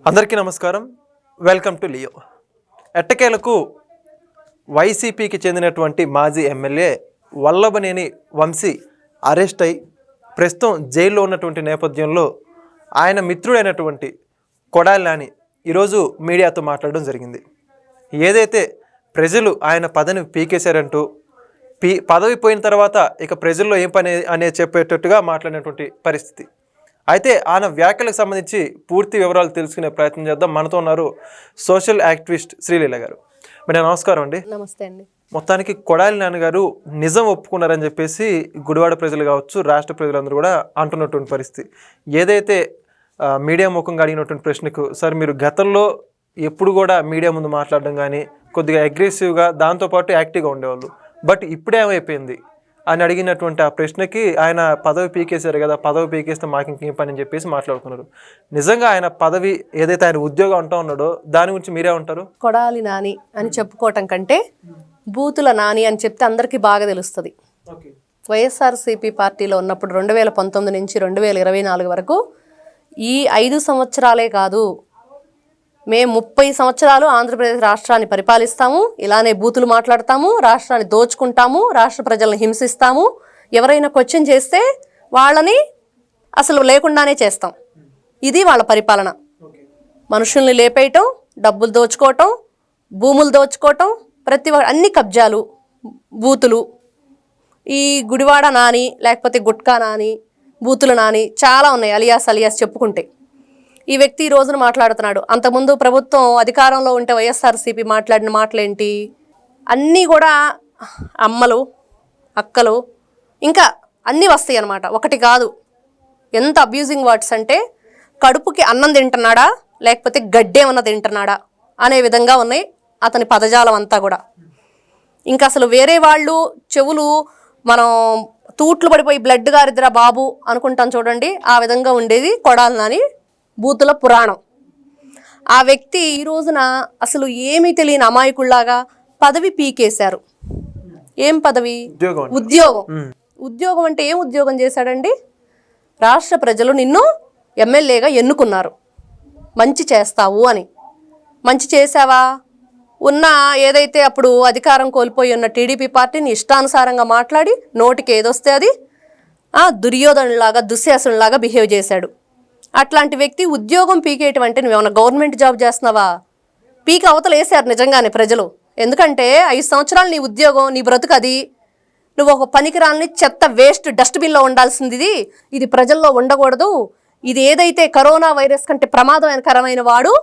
అందరికీ నమస్కారం. Welcome to Leo. ఎట్టకేలకు వైసీపీకి చెందినటువంటి మాజీ ఎమ్మెల్యే వల్లభనేని వంశీ అరెస్ట్ అయి ప్రస్తుతం జైల్లో ఉన్నటువంటి నేపథ్యంలో ఆయన మిత్రుడైనటువంటి కొడాలి నాని ఈరోజు మీడియాతో మాట్లాడడం జరిగింది. ఏదైతే ప్రజలు ఆయన పదవిని పీకేశారంటూ పదవి పోయిన తర్వాత ఇక ప్రజల్లో ఏం పని అనే చెప్పేటట్టుగా మాట్లాడినటువంటి పరిస్థితి. అయితే ఆయన వ్యాఖ్యలకు సంబంధించి పూర్తి వివరాలు తెలుసుకునే ప్రయత్నం చేద్దాం. మనతో ఉన్నారు సోషల్ యాక్టివిస్ట్ శ్రీలీల గారు. మేడం నమస్కారం అండి. నమస్తే అండి. మొత్తానికి కొడాలి నాని గారు నిజం ఒప్పుకున్నారని చెప్పేసి గుడివాడ ప్రజలు కావచ్చు, రాష్ట్ర ప్రజలందరూ కూడా అంటున్నటువంటి పరిస్థితి. ఏదైతే మీడియా ముఖంగా అడిగినటువంటి ప్రశ్నకు, సార్ మీరు గతంలో ఎప్పుడు కూడా మీడియా ముందు మాట్లాడడం కానీ కొద్దిగా అగ్రెసివ్గా దాంతోపాటు యాక్టివ్గా ఉండేవాళ్ళు, బట్ ఇప్పుడేమైపోయింది అని అడిగినటువంటి ఆ ప్రశ్నకి ఆయన పదవి పీకేశారు కదా, పదవి పీకేస్తే మాకు ఇంకేం పని అని చెప్పేసి మాట్లాడుతున్నారు. నిజంగా ఆయన పదవి ఏదైతే ఆయన ఉద్యోగం అంటూ ఉన్నాడో దాని గురించి మీరే ఉంటారు? కొడాలి నాని అని చెప్పుకోవటం కంటే బూతుల నాని అని చెప్తే అందరికీ బాగా తెలుస్తుంది. వైఎస్ఆర్సీపీ పార్టీలో ఉన్నప్పుడు 2019 నుంచి 2024 వరకు ఈ 5 సంవత్సరాలే కాదు, మేము 30 సంవత్సరాలు ఆంధ్రప్రదేశ్ రాష్ట్రాన్ని పరిపాలిస్తాము, ఇలానే బూతులు మాట్లాడతాము, రాష్ట్రాన్ని దోచుకుంటాము, రాష్ట్ర ప్రజలను హింసిస్తాము, ఎవరైనా క్వశ్చన్ చేస్తే వాళ్ళని అసలు లేకుండానే చేస్తాం. ఇది వాళ్ళ పరిపాలన. మనుషుల్ని లేపేయటం, డబ్బులు దోచుకోవటం, భూములు దోచుకోవటం, అన్ని కబ్జాలు, బూతులు. ఈ గుడివాడ నాని లేకపోతే గుట్కా నాని, బూతుల నాని చాలా ఉన్నాయి, అలియాస్ చెప్పుకుంటే. ఈ వ్యక్తి ఈ రోజున మాట్లాడుతున్నాడు. అంతకుముందు ప్రభుత్వం అధికారంలో ఉంటే వైఎస్ఆర్సీపీ మాట్లాడిన మాటలేంటి? అన్నీ కూడా అమ్మలు, అక్కలు, ఇంకా అన్నీ వస్తాయి అన్నమాట, ఒకటి కాదు. ఎంత అబ్యూజింగ్ వర్డ్స్ అంటే కడుపుకి అన్నం తింటున్నాడా లేకపోతే గడ్డేమన్నా తింటున్నాడా అనే విధంగా ఉన్నాయి అతని పదజాలం అంతా కూడా. ఇంకా అసలు వేరే వాళ్ళు చెవులు మనం తూట్లు పడిపోయి బ్లడ్ గారిద్రా బాబు అనుకుంటాం చూడండి, ఆ విధంగా ఉండేది కొడాలి నాని బూతుల పురాణం. ఆ వ్యక్తి ఈ రోజున అసలు ఏమీ తెలియని అమాయకుల్లాగా పదవి పీకేశారు. ఏం పదవి? ఉద్యోగం అంటే ఏం ఉద్యోగం చేశాడండి? రాష్ట్ర ప్రజలు నిన్ను ఎమ్మెల్యేగా ఎన్నుకున్నారు, మంచి చేస్తావు అని. మంచి చేసావా? ఉన్న ఏదైతే అప్పుడు అధికారం కోల్పోయి ఉన్న టీడీపీ పార్టీని ఇష్టానుసారంగా మాట్లాడి నోటికి ఏదొస్తే అది దుర్యోధనులాగా, దుశ్శాసనులాగా బిహేవ్ చేశాడు. అట్లాంటి వ్యక్తి ఉద్యోగం పీకేయటం అంటే నువ్వేమన్నా గవర్నమెంట్ జాబ్ చేస్తున్నావా? పీక అవతలు వేసారు నిజంగానే ప్రజలు. ఎందుకంటే 5 సంవత్సరాలు నీ ఉద్యోగం, నీ బ్రతుకు అది. నువ్వు ఒక పనికిరాలని చెత్త వేస్ట్ డస్ట్బిన్లో ఉండాల్సింది. ఇది ప్రజల్లో ఉండకూడదు. ఇది ఏదైతే కరోనా వైరస్ కంటే ప్రమాదకరమైన వాడు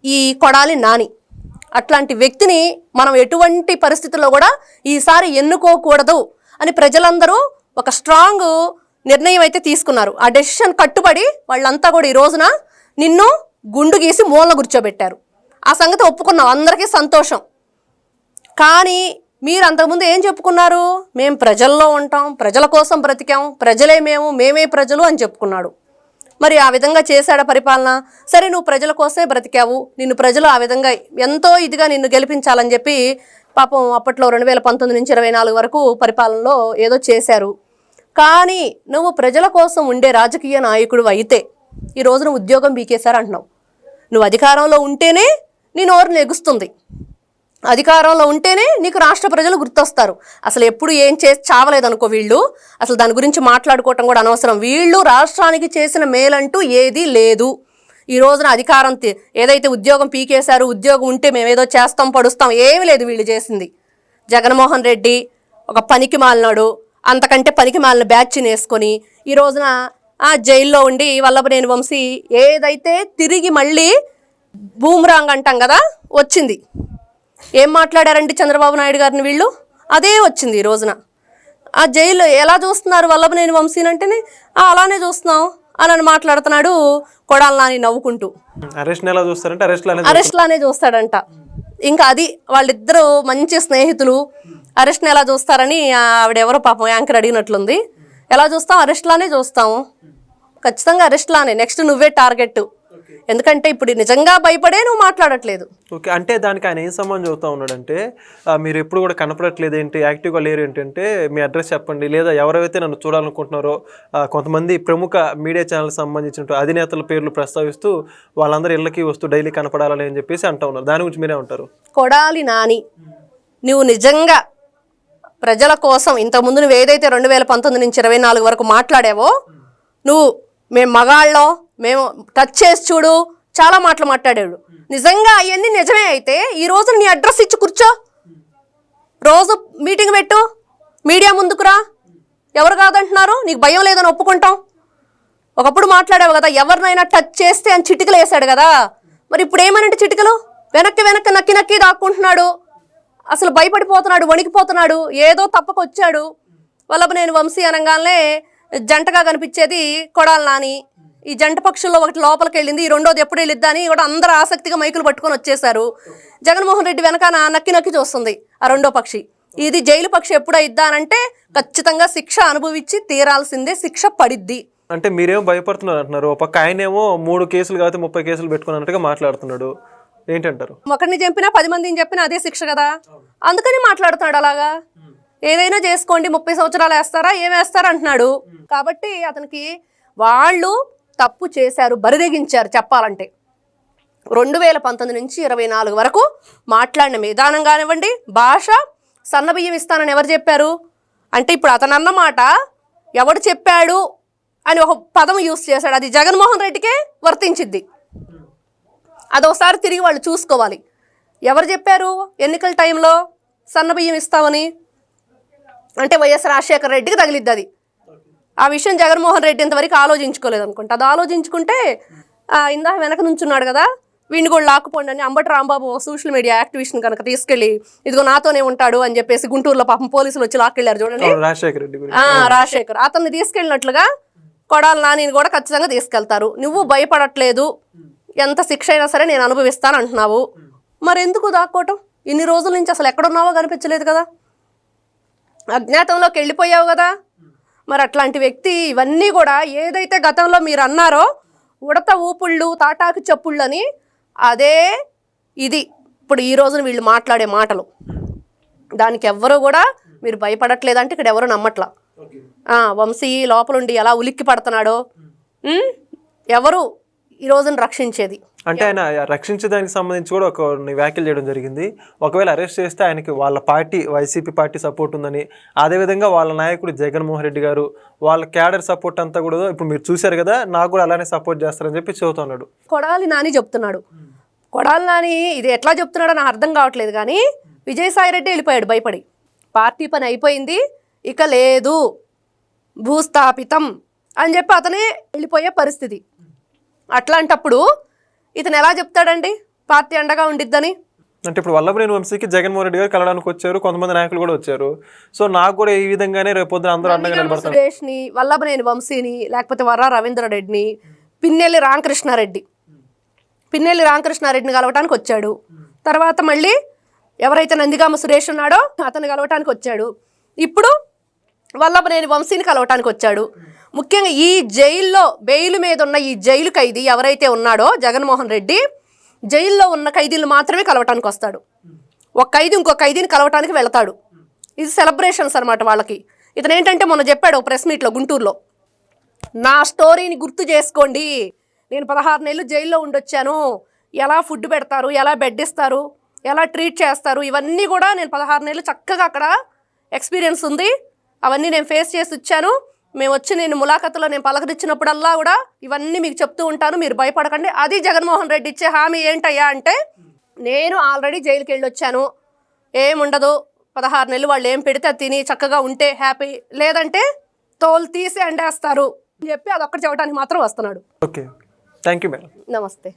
ఈ కొడాలి నాని. అట్లాంటి వ్యక్తిని మనం ఎటువంటి పరిస్థితుల్లో కూడా ఈసారి ఎన్నుకోకూడదు అని ప్రజలందరూ ఒక స్ట్రాంగ్ నిర్ణయం అయితే తీసుకున్నారు. ఆ డెసిషన్ కట్టుబడి వాళ్ళంతా కూడా ఈ రోజున నిన్ను గుండు గీసి మూలన కూర్చోబెట్టారు. ఆ సంగతి ఒప్పుకున్నాం, అందరికీ సంతోషం. కానీ మీరు అంతకుముందు ఏం చెప్పుకున్నారు? మేము ప్రజల్లో ఉంటాం, ప్రజల కోసం బ్రతికాం, ప్రజలే మేమే ప్రజలు అని చెప్పుకున్నాడు. మరి ఆ విధంగా చేశాడా పరిపాలన? సరే, నువ్వు ప్రజల కోసమే బ్రతికావు, నిన్ను ప్రజలు ఆ విధంగా ఎంతో ఇదిగా నిన్ను గెలిపించాలని చెప్పి పాపం అప్పట్లో 2019 నుంచి 2024 వరకు పరిపాలనలో ఏదో చేశారు. కానీ నువ్వు ప్రజల కోసం ఉండే రాజకీయ నాయకుడు అయితే ఈ రోజున ఉద్యోగం పీకేశారు అంటున్నావు. నువ్వు అధికారంలో ఉంటేనే నీ నోరు నెగుస్తుంది, అధికారంలో ఉంటేనే నీకు రాష్ట్ర ప్రజలు గుర్తొస్తారు. అసలు ఎప్పుడు ఏం చేసి చావలేదనుకో వీళ్ళు, అసలు దాని గురించి మాట్లాడుకోవటం కూడా అనవసరం. వీళ్ళు రాష్ట్రానికి చేసిన మేలంటూ ఏదీ లేదు. ఈ రోజున అధికారం ఏదైతే ఉద్యోగం పీకేశారు, ఉద్యోగం ఉంటే మేమేదో చేస్తాం పడుస్తాం, ఏమీ లేదు వీళ్ళు చేసింది. జగన్మోహన్ రెడ్డి ఒక పనికి మాలినాడు, అంతకంటే పనికి మాలిన బ్యాచ్ని వేసుకొని ఈ రోజున జైల్లో ఉండి వల్లభనేని వంశీ ఏదైతే తిరిగి మళ్ళీ బూమ్రాంగ్ అంటాం కదా వచ్చింది. ఏం మాట్లాడారండి చంద్రబాబు నాయుడు గారిని వీళ్ళు? అదే వచ్చింది ఈ రోజున. ఆ జైల్లో ఎలా చూస్తున్నారు వల్లభనేని వంశీని అంటేనే అలానే చూస్తున్నాం అని మాట్లాడుతున్నాడు కొడాలి నాని నవ్వుకుంటూ. అరెస్ట్ లానే చూస్తాడంట. ఇంకా అది వాళ్ళిద్దరూ మంచి స్నేహితులు. అరెస్ట్ని ఎలా చూస్తారని ఆవిడెవరో పాపం యాంకర్ అడిగినట్లుంది. ఎలా చూస్తాం? అరెస్ట్ లానే చూస్తాము, ఖచ్చితంగా అరెస్ట్ లానే. నెక్స్ట్ నువ్వే టార్గెట్. ఎందుకంటే ఇప్పుడు నిజంగా భయపడే నువ్వు మాట్లాడట్లేదు. ఓకే, అంటే దానికి ఆయన ఏం సమాధానం చెబుతా ఉన్నాడంటే మీరు ఎప్పుడు కూడా కనపడట్లేదు ఏంటి, యాక్టివ్గా లేరు ఏంటంటే మీ అడ్రస్ చెప్పండి, లేదా ఎవరైతే నన్ను చూడాలనుకుంటున్నారో కొంతమంది ప్రముఖ మీడియా ఛానల్ సంబంధించిన అధినేతల పేర్లు ప్రస్తావిస్తూ వాళ్ళందరూ ఇళ్ళకి వస్తూ డైలీ కనపడాలని అని చెప్పేసి అంటూ ఉన్నారు. దాని గురించి మీరే ఉంటారు? కొడాలి నాని, నువ్వు నిజంగా ప్రజల కోసం ఇంతకుముందు నువ్వు ఏదైతే 2019 నుంచి 24 వరకు మాట్లాడావో, నువ్వు మేము మగాళ్ళో మేము టచ్ చేసి చూడు చాలా మాటలు మాట్లాడాడు. నిజంగా అవన్నీ నిజమే అయితే ఈ రోజు నీ అడ్రస్ ఇచ్చి కూర్చో, రోజు మీటింగ్ పెట్టు, మీడియా ముందుకురా, ఎవరు కాదంటున్నారు, నీకు భయం లేదని ఒప్పుకుంటాం. ఒకప్పుడు మాట్లాడావు కదా ఎవరినైనా టచ్ చేస్తే అని చిటికలు వేసాడు కదా, మరి ఇప్పుడు ఏమనంటే చిటికలు వెనక్కి వెనక్కి నక్కి నక్కి దాక్కుంటున్నాడు, అసలు భయపడిపోతున్నాడు, వణికిపోతున్నాడు, ఏదో తప్పకొచ్చాడు. వల్లభనేని వంశీ అనగానే జంటగా కనిపించేది కొడాలి నాని, ఈ జంట పక్షుల్లో ఒకటి లోపలికి వెళ్ళింది, ఈ రెండోది ఎప్పుడు వెళ్ళిద్దా అని కూడా అందరూ ఆసక్తిగా మైకులు పట్టుకొని వచ్చేసారు. జగన్మోహన్ రెడ్డి వెనకాల నక్కి నక్కి చూస్తుంది ఆ రెండో పక్షి. ఇది జైలు పక్షి ఎప్పుడు అయిద్దానంటే ఖచ్చితంగా శిక్ష అనుభవించి తీరాల్సిందే, శిక్ష పడిద్ది. అంటే మీరేమో భయపడుతున్నారు అంటున్నారు, ఒక పక్క ఆయనేమో 3 కేసులు కాబట్టి 30 కేసులు పెట్టుకున్నట్టుగా మాట్లాడుతున్నాడు, ఏంటంటారు? ఒకరిని చంపినా 10 మందిని చెప్పినా అదే శిక్ష కదా, అందుకని మాట్లాడుతున్నాడు అలాగా. ఏదైనా చేసుకోండి 30 సంవత్సరాలు వేస్తారా ఏం వేస్తారా అంటున్నాడు. కాబట్టి అతనికి వాళ్ళు తప్పు చేశారు, బరిదెగించారు. చెప్పాలంటే 2019 నుంచి 24 వరకు మాట్లాడిన విధానం కానివ్వండి, భాష, సన్నబియ్యం ఇస్తానని ఎవరు చెప్పారు అంటే ఇప్పుడు అతను అన్నమాట ఎవడు చెప్పాడు అని ఒక పదం యూజ్ చేశాడు, అది జగన్మోహన్ రెడ్డికే వర్తించిద్ది. అదొకసారి తిరిగి వాళ్ళు చూసుకోవాలి. ఎవరు చెప్పారు ఎన్నికల టైంలో సన్నబియ్యం ఇస్తామని అంటే వైఎస్ రాజశేఖర రెడ్డికి తగిలిద్ది అది. ఆ విషయం జగన్మోహన్ రెడ్డి ఇంతవరకు ఆలోచించుకోలేదు అనుకుంటా. అది ఆలోచించుకుంటే ఇందాక వెనక నుంచున్నాడు కదా, వీడిని కూడా లాక్కుపోండి అని అంబటి రాంబాబు సోషల్ మీడియా యాక్టివిషన్ కనుక తీసుకెళ్ళి ఇదిగో నాతోనే ఉంటాడు అని చెప్పేసి గుంటూరులో పాపం పోలీసులు వచ్చి లాక్కెళ్ళారు చూడండి, రాజశేఖర్ అతన్ని తీసుకెళ్ళినట్లుగా కొడాలి నానిని కూడా ఖచ్చితంగా తీసుకెళ్తారు. నువ్వు భయపడట్లేదు, ఎంత శిక్ష అయినా సరే నేను అనుభవిస్తాను అంటున్నావు, మరెందుకు దాక్కోవటం? ఇన్ని రోజుల నుంచి అసలు ఎక్కడున్నావో కనిపించలేదు కదా, అజ్ఞాతంలోకి వెళ్ళిపోయావు కదా. మరి అట్లాంటి వ్యక్తి ఇవన్నీ కూడా ఏదైతే గతంలో మీరు అన్నారో ఉడత ఊపుళ్ళు తాటాకు చెప్పుళ్ళు అని, అదే ఇది ఇప్పుడు ఈ రోజున వీళ్ళు మాట్లాడే మాటలు. దానికి ఎవ్వరూ కూడా మీరు భయపడట్లేదంటే ఇక్కడ ఎవరు నమ్మట్లా. వంశీ లోపలుండి ఎలా ఉలిక్కి పడుతున్నాడో ఎవరు ఈ రోజున రక్షించేది. అంటే ఆయన రక్షించడానికి సంబంధించి కూడా ఒక వ్యాఖ్యలు చేయడం జరిగింది. ఒకవేళ అరెస్ట్ చేస్తే ఆయనకి వాళ్ళ పార్టీ వైసీపీ పార్టీ సపోర్ట్ ఉందని, అదేవిధంగా వాళ్ళ నాయకుడు జగన్మోహన్ రెడ్డి గారు వాళ్ళ క్యాడర్ సపోర్ట్ అంతా కూడా ఇప్పుడు మీరు చూశారు కదా, నాకు కూడా అలానే సపోర్ట్ చేస్తారని చెప్పి చెబుతున్నాడు. కొడాలి నాని చెప్తున్నాడు. కొడాలి నాని ఇది ఎట్లా చెప్తున్నాడో నాకు అర్థం కావట్లేదు. కానీ విజయసాయి రెడ్డి వెళ్ళిపోయాడు భయపడి, పార్టీ పని అయిపోయింది ఇక లేదు భూస్థాపితం అని చెప్పి అతనే వెళ్ళిపోయే పరిస్థితి. అట్లాంటప్పుడు ఇతను ఎలా చెప్తాడండి పార్టీ అండగా ఉండిద్దని? అంటే ఇప్పుడు వల్లభనేని వంశీకి జగన్మోహన్ రెడ్డి గారు కలవడానికి వచ్చారు, కొంతమంది నాయకులు కూడా వచ్చారు. సో నాకు కూడా ఈ విధంగానే రేపొద్దున అందరూ అండగా నిలబడతారు. సురేష్ని, వల్లభనేని వంశీని, లేకపోతే వర్రా రవీంద్రరెడ్డిని, పిన్నెల్లి రామకృష్ణారెడ్డిని కలవటానికి వచ్చాడు. తర్వాత మళ్ళీ ఎవరైతే నందిగామ సురేష్ ఉన్నాడో అతన్ని కలవటానికి వచ్చాడు. ఇప్పుడు వల్లభనేని వంశీని కలవటానికి వచ్చాడు. ముఖ్యంగా ఈ జైల్లో బెయిల్ మీద ఉన్న ఈ జైలు ఖైదీ ఎవరైతే ఉన్నాడో జగన్మోహన్ రెడ్డి, జైల్లో ఉన్న ఖైదీలు మాత్రమే కలవటానికి వస్తాడు. ఒక ఖైదీ ఇంకో ఖైదీని కలవటానికి వెళతాడు. ఇది సెలబ్రేషన్స్ అనమాట వాళ్ళకి. ఇతను ఏంటంటే మొన్న చెప్పాడు ప్రెస్ మీట్లో గుంటూరులో, నా స్టోరీని గుర్తు చేసుకోండి, నేను 16 నెలలు జైల్లో ఉండొచ్చాను, ఎలా ఫుడ్ పెడతారు, ఎలా బెడ్ ఇస్తారు, ఎలా ట్రీట్ చేస్తారు, ఇవన్నీ కూడా నేను 16 నెలలు చక్కగా అక్కడ ఎక్స్పీరియన్స్ ఉంది, అవన్నీ నేను ఫేస్ చేసి వచ్చాను. మేము వచ్చి నేను ములాఖతులో నేను పలకరించినప్పుడల్లా కూడా ఇవన్నీ మీకు చెప్తూ ఉంటాను, మీరు భయపడకండి. అది జగన్మోహన్ రెడ్డి ఇచ్చే హామీ ఏంటయ్యా అంటే, నేను ఆల్రెడీ జైలుకి వెళ్ళొచ్చాను, ఏముండదు, 16 నెలలు వాళ్ళు ఏం పెడితే తిని చక్కగా ఉంటే హ్యాపీ, లేదంటే తోలు తీసి ఎండేస్తారు అని చెప్పి అదొక్కటి చెప్పడానికి మాత్రం వస్తున్నాడు. Okay, thank you madam. నమస్తే.